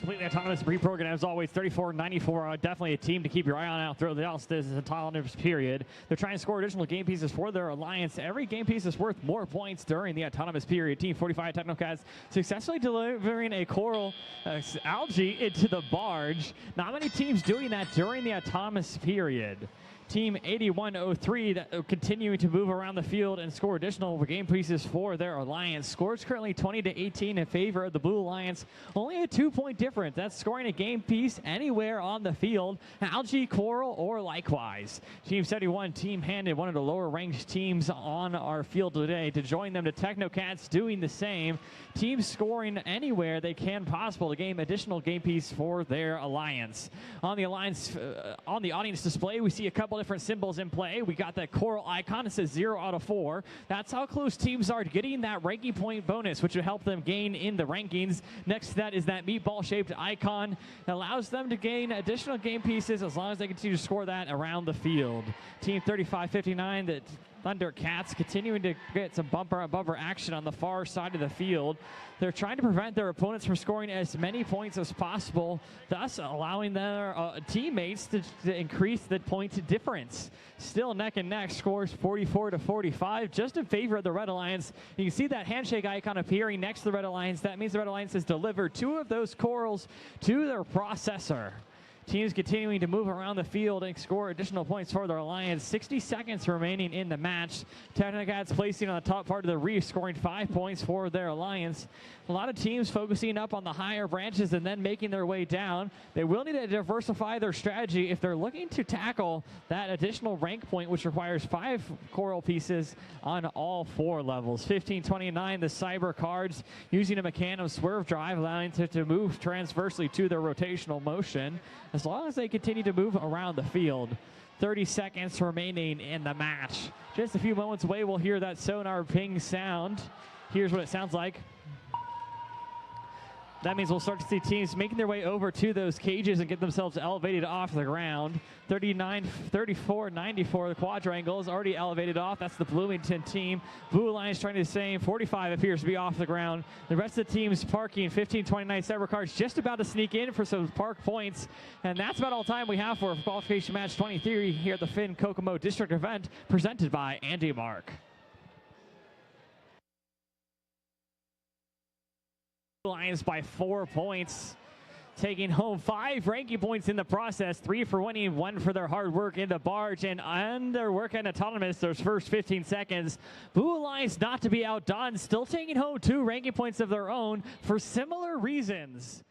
completely autonomous, reprogrammed as always. 34-94, definitely a team to keep your eye on out throughout this autonomous period. They're trying to score additional game pieces for their alliance. Every game piece is worth more points during the autonomous period. Team 45 Technocats successfully delivering a coral algae into the barge. Not many teams doing that during the autonomous period. Team 8103 continuing to move around the field and score additional game pieces for their alliance. Scores currently 20-18 in favor of the Blue Alliance. Only a 2-point difference. That's scoring a game piece anywhere on the field. Algae, coral, or likewise. Team 71 team-handed one of the lower ranked teams on our field today. To join them, the Technocats doing the same. Teams scoring anywhere they can possible to gain additional game piece for their alliance. On the alliance, on the audience display, we see a couple different symbols in play. We got that coral icon. It says 0 out of 4. That's how close teams are to getting that ranking point bonus, which will help them gain in the rankings. Next to that is that meatball-shaped icon. It allows them to gain additional game pieces as long as they continue to score that around the field. Team 3559, that Thundercats continuing to get some bumper action on the far side of the field. They're trying to prevent their opponents from scoring as many points as possible, thus allowing their teammates to increase the point difference. Still neck and neck, scores 44-45, just in favor of the Red Alliance. You can see that handshake icon appearing next to the Red Alliance. That means the Red Alliance has delivered 2 of those corals to their processor. Teams continuing to move around the field and score additional points for their alliance. 60 seconds remaining in the match. Technocats placing on the top part of the reef, scoring 5 points for their alliance. A lot of teams focusing up on the higher branches and then making their way down. They will need to diversify their strategy if they're looking to tackle that additional rank point, which requires 5 coral pieces on all 4 levels. 15-29, the Cyber Cards using a Mechanim Swerve Drive, allowing to move transversely to their rotational motion, as long as they continue to move around the field. 30 seconds remaining in the match. Just a few moments away, we'll hear that sonar ping sound. Here's what it sounds like. That means we'll start to see teams making their way over to those cages and get themselves elevated off the ground. 34-94, the quadrangle is already elevated off. That's the Bloomington team. Blue Alliance trying to do the same. 45 appears to be off the ground. The rest of the team's parking. 15-29 Cyber Cards just about to sneak in for some park points. And that's about all time we have for qualification match 23 here at the Finn Kokomo District event, presented by Andy Mark. Alliance by 4 points, taking home 5 ranking points in the process, 3 for winning, 1 for their hard work in the barge and on their work at autonomous those first 15 seconds. Blue Alliance not to be outdone, still taking home 2 ranking points of their own for similar reasons.